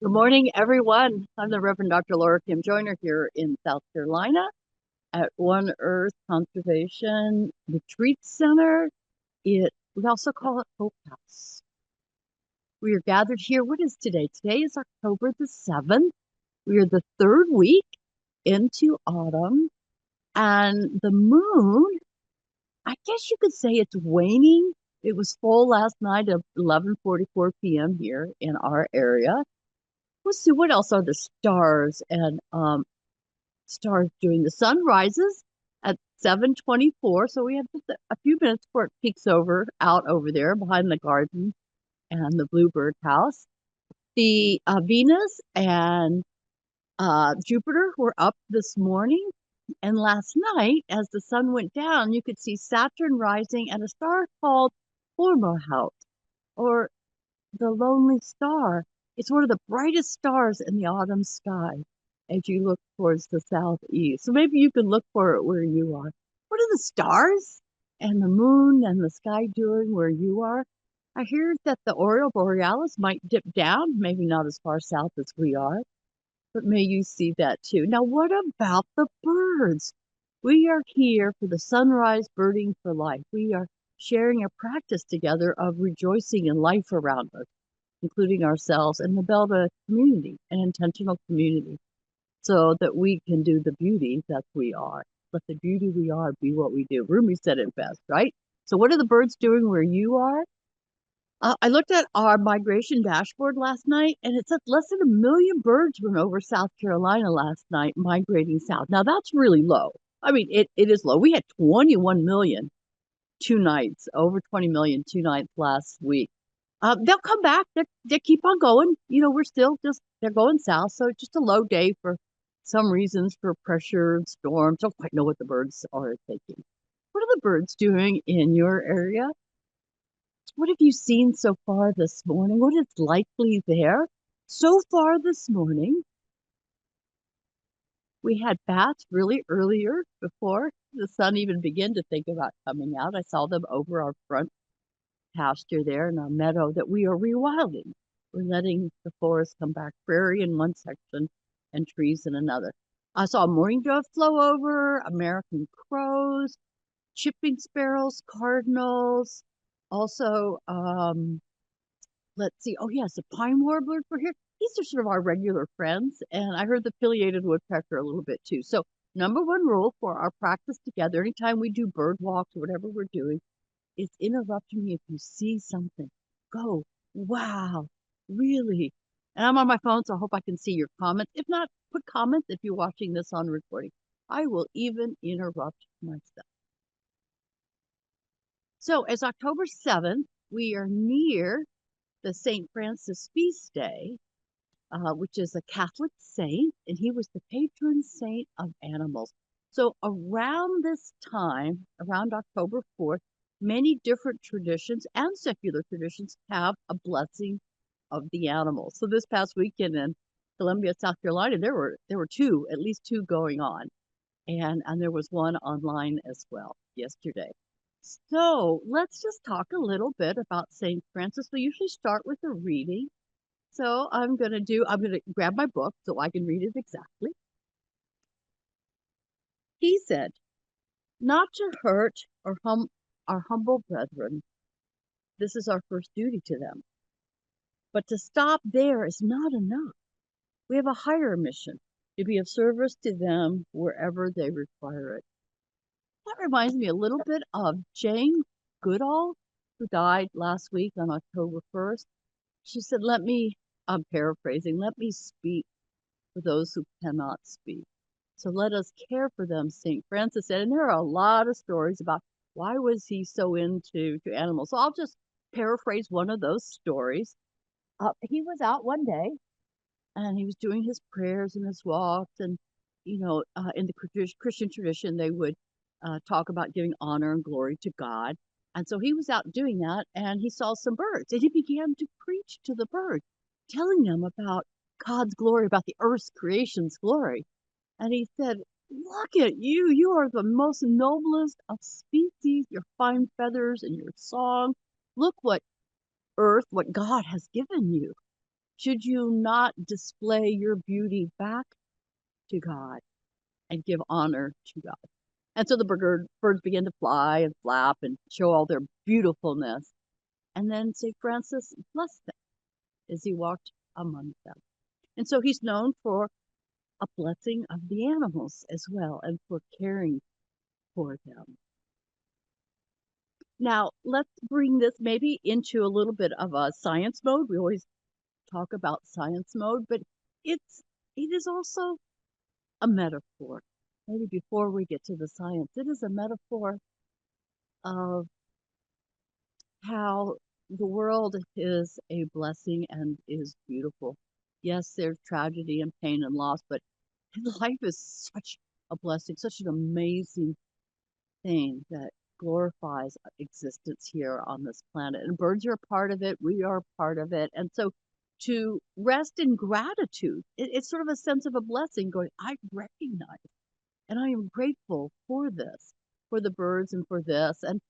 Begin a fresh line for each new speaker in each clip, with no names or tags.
Good morning, everyone. I'm the Reverend Dr. Laura Kim Joyner here in South Carolina at One Earth Conservation Retreat Center. We also call it Hope House. We are gathered here. What is today? Today is October the 7th. We are the third week into autumn, and the moon, I guess you could say it's waning. It was full last night at 11:44 p.m. here in our area. Let's see, what else are the stars and stars doing? The sun rises at 7:24, so we have just a few minutes before it peeks out over there behind the garden and the bluebird house. The Venus and Jupiter were up this morning, and last night, as the sun went down, you could see Saturn rising and a star called Foremohout, or the lonely star. It's one of the brightest stars in the autumn sky as you look towards the southeast. So maybe you can look for it where you are. What are the stars and the moon and the sky doing where you are? I hear that the aurora borealis might dip down, maybe not as far south as we are, but may you see that too. Now, what about the birds? We are here for the sunrise birding for life. We are sharing a practice together of rejoicing in life around us, including ourselves and the Belva community, an intentional community, so that we can do the beauty that we are. Let the beauty we are be what we do. Rumi said it best, right? So, what are the birds doing where you are? I looked at our migration dashboard last night, and it said less than 1 million birds went over South Carolina last night migrating south. Now, that's really low. I mean, it is low. We had 21 million 2 nights, over 20 million 2 nights last week. They'll come back. They keep on going. We're still just, they're going south. So just a low day for some reasons for pressure and storms. Don't quite know what the birds are taking. What are the birds doing in your area? What have you seen so far this morning? What is likely there? So far this morning, we had bats really earlier before the sun even began to think about coming out. I saw them over our front pasture there in our meadow that we are rewilding. We're letting the forest come back, prairie in one section and trees in another. I saw a mourning dove flow over, American crows, chipping sparrows, cardinals. Also, let's see. Oh, yes, the pine warblers were here. These are sort of our regular friends. And I heard the pileated woodpecker a little bit too. So, number one rule for our practice together, anytime we do bird walks or whatever we're doing, is interrupt me if you see something. Go, wow, really? And I'm on my phone, so I hope I can see your comments. If not, put comments if you're watching this on recording. I will even interrupt myself. So, as October 7th, we are near the St. Francis feast day, which is a Catholic saint, and he was the patron saint of animals. So around this time, around October 4th, many different traditions and secular traditions have a blessing of the animals. So this past weekend in Columbia, South Carolina, there were two, at least two going on, and there was one online as well yesterday. So let's just talk a little bit about St. Francis. We usually start with a reading. So I'm going to grab my book so I can read it exactly. He said, not to hurt our humble brethren. This is our first duty to them. But to stop there is not enough. We have a higher mission to be of service to them wherever they require it. That reminds me a little bit of Jane Goodall, who died last week on October 1st. She said, I'm paraphrasing, let me speak for those who cannot speak. So let us care for them, St. Francis said. And there are a lot of stories about why was he so into animals. So I'll just paraphrase one of those stories. He was out one day and he was doing his prayers and his walks. And, in the Christian tradition, they would talk about giving honor and glory to God. And so he was out doing that and he saw some birds and he began to preach to the birds, telling them about God's glory, about the earth's creation's glory. And he said, look at you. You are the most noblest of species, your fine feathers and your song. Look what God has given you. should you not display your beauty back to God and give honor to God? And so the birds began to fly and flap and show all their beautifulness. And then St. Francis blessed them as he walked among them. And so he's known for a blessing of the animals as well and for caring for them. Now, let's bring this maybe into a little bit of a science mode. We always talk about science mode, but it is also a metaphor. Maybe before we get to the science, it is a metaphor of how the world is a blessing and is beautiful. Yes, there's tragedy and pain and loss, but life is such a blessing, such an amazing thing that glorifies existence here on this planet. And birds are a part of it. We are a part of it. And so to rest in gratitude, it's sort of a sense of a blessing going, I recognize and I am grateful for this, for the birds and for this. And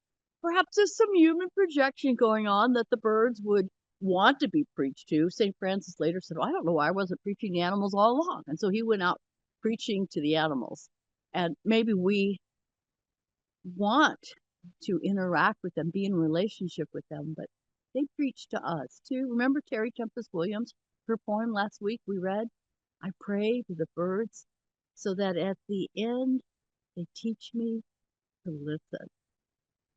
perhaps there's some human projection going on that the birds would want to be preached to. St. Francis later said, well, I don't know why I wasn't preaching to animals all along. And so he went out preaching to the animals. And maybe we want to interact with them, be in relationship with them, but they preach to us too. Remember Terry Tempest Williams, her poem last week we read, I pray to the birds so that at the end they teach me to listen.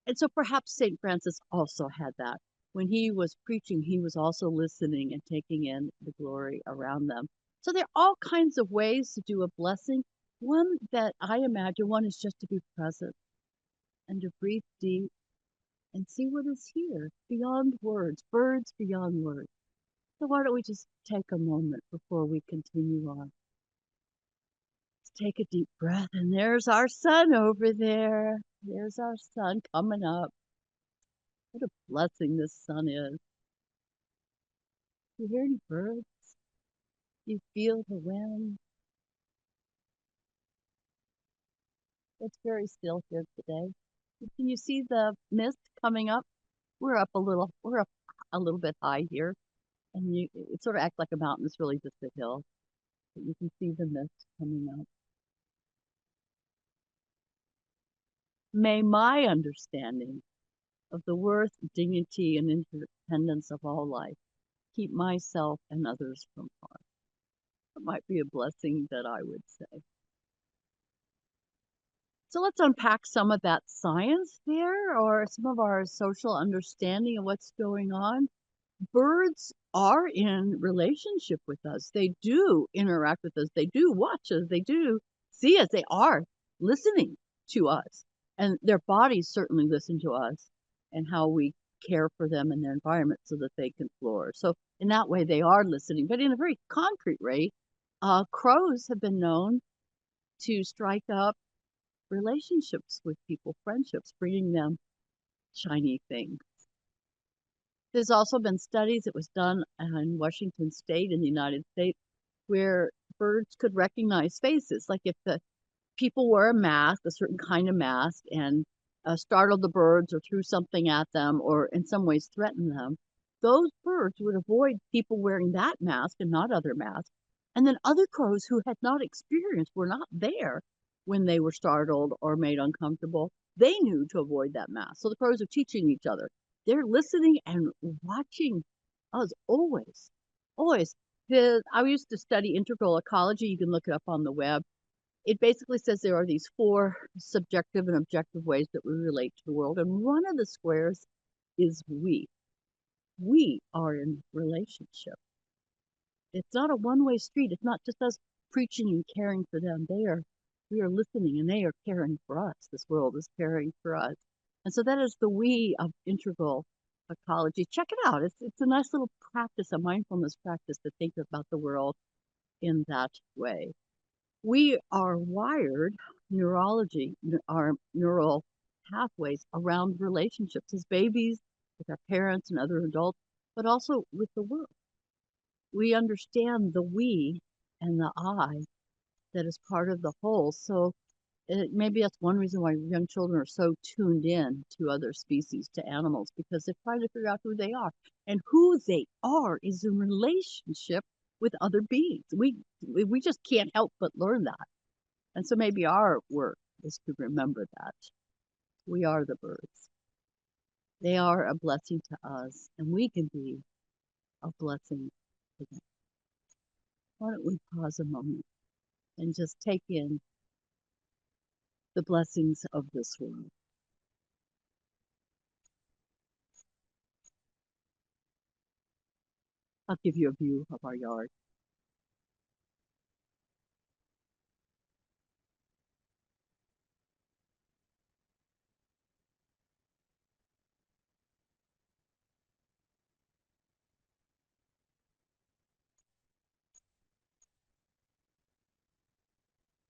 And so perhaps St. Francis also had that. When he was preaching, he was also listening and taking in the glory around them. So there are all kinds of ways to do a blessing. One that I imagine, one is just to be present and to breathe deep and see what is here beyond words, birds beyond words. So why don't we just take a moment before we continue on? Let's take a deep breath, and there's our sun over there. There's our sun coming up. What a blessing this sun is. You hear any birds? You feel the wind? It's very still here today. Can you see the mist coming up? We're up a little bit high here. And it sort of acts like a mountain. It's really just a hill. But you can see the mist coming up. May my understanding of the worth, dignity, and interdependence of all life keep myself and others from harm. It might be a blessing that I would say. So let's unpack some of that science there, or some of our social understanding of what's going on. Birds are in relationship with us. They do interact with us. They do watch us. They do see us. They are listening to us. And their bodies certainly listen to us and how we care for them and their environment so that they can flourish. So in that way, they are listening. But in a very concrete way, crows have been known to strike up relationships with people, friendships, bringing them shiny things. There's also been studies, it was done in Washington State in the United States, where birds could recognize faces. Like if the people wear a mask, a certain kind of mask, and startled the birds or threw something at them or in some ways threatened them, those birds would avoid people wearing that mask and not other masks. And then other crows who had not experienced, were not there when they were startled or made uncomfortable, they knew to avoid that mask. So the crows are teaching each other. They're listening and watching us always, always. I used to study integral ecology. You can look it up on the web. It basically says there are these 4 subjective and objective ways that we relate to the world. And one of the squares is we. We are in relationship. It's not a one-way street. It's not just us preaching and caring for them. We are listening and they are caring for us. This world is caring for us. And so that is the we of integral ecology. Check it out. It's a nice little practice, a mindfulness practice to think about the world in that way. We are wired, our neural pathways around relationships as babies, with our parents and other adults, but also with the world. We understand the we and the I that is part of the whole. So maybe that's one reason why young children are so tuned in to other species, to animals, because they're trying to figure out who they are. And who they are is in relationship with other beings. We just can't help but learn that. And so maybe our work is to remember that. We are the birds. They are a blessing to us, and we can be a blessing to them. Why don't we pause a moment and just take in the blessings of this world? I'll give you a view of our yard.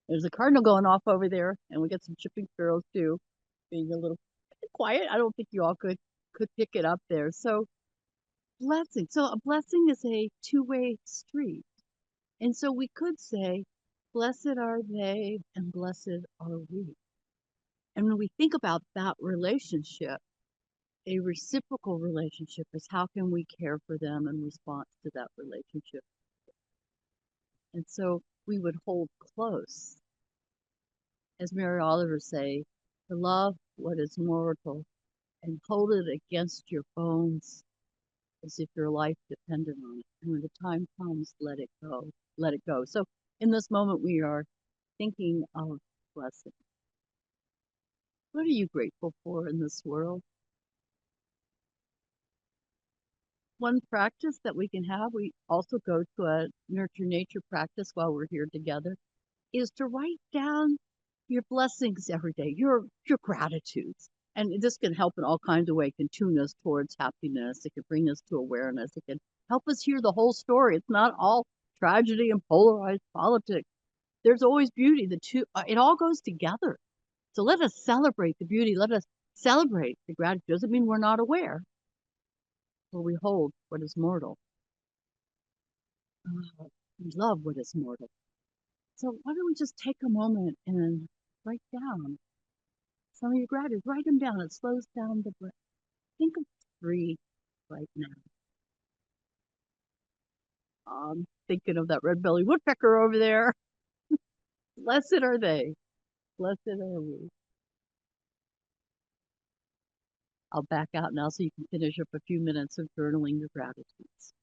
There's a cardinal going off over there, and we got some chipping sparrows too, being a little quiet. I don't think you all could pick it up there. So blessing. So a blessing is a two-way street. And so we could say, blessed are they and blessed are we. And when we think about that relationship, a reciprocal relationship is how can we care for them in response to that relationship. And so we would hold close, as Mary Oliver say, to love what is mortal and hold it against your bones as if your life depended on it. And when the time comes, let it go. Let it go. So in this moment, we are thinking of blessing. What are you grateful for in this world? One practice that we can have, we also go to a nurture nature practice while we're here together, is to write down your blessings every day, your gratitudes. And this can help in all kinds of ways. It can tune us towards happiness. It can bring us to awareness. It can help us hear the whole story. It's not all tragedy and polarized politics. There's always beauty. It all goes together. So let us celebrate the beauty. Let us celebrate the gratitude. Doesn't mean we're not aware, for we hold what is mortal. We love what is mortal. So why don't we just take a moment and write down some of your gratitude. Write them down. It slows down the breath. Think of 3 right now. Thinking of that red-bellied woodpecker over there. Blessed are they. Blessed are we. I'll back out now so you can finish up a few minutes of journaling your gratitudes.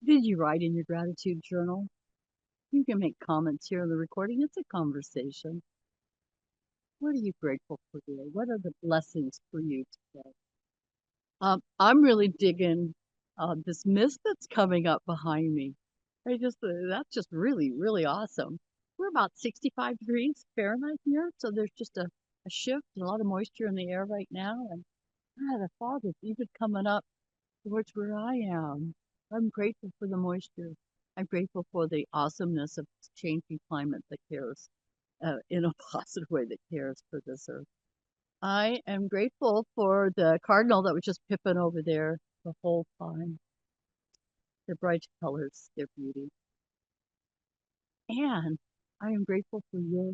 Did you write in your gratitude journal? You can make comments here in the recording. It's a conversation. What are you grateful for today? What are the blessings for you today? I'm really digging this mist that's coming up behind me. That's just really, really awesome. We're about 65 degrees Fahrenheit here, so there's just a shift and a lot of moisture in the air right now. And the fog is even coming up towards where I am. I'm grateful for the moisture. I'm grateful for the awesomeness of this changing climate that cares in a positive way, that cares for this earth. I am grateful for the cardinal that was just pipping over there the whole time. Their bright colors, their beauty. And I am grateful for your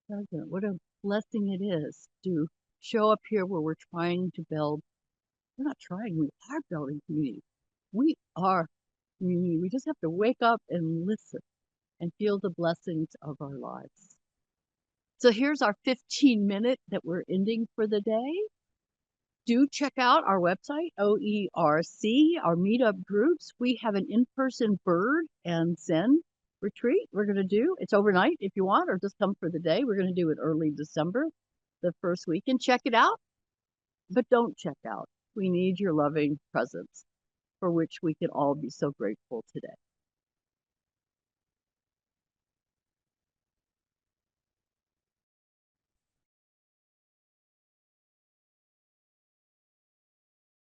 presence. What a blessing it is to show up here where we're trying to build. We're not trying, we are building community. We are community. We just have to wake up and listen and feel the blessings of our lives. So here's our 15-minute that we're ending for the day. do check out our website, OERC, our meetup groups. We have an in-person bird and Zen retreat we're going to do. It's overnight if you want, or just come for the day. We're going to do it early December, the first weekend. Check it out, but don't check out. We need your loving presence, for which we can all be so grateful today.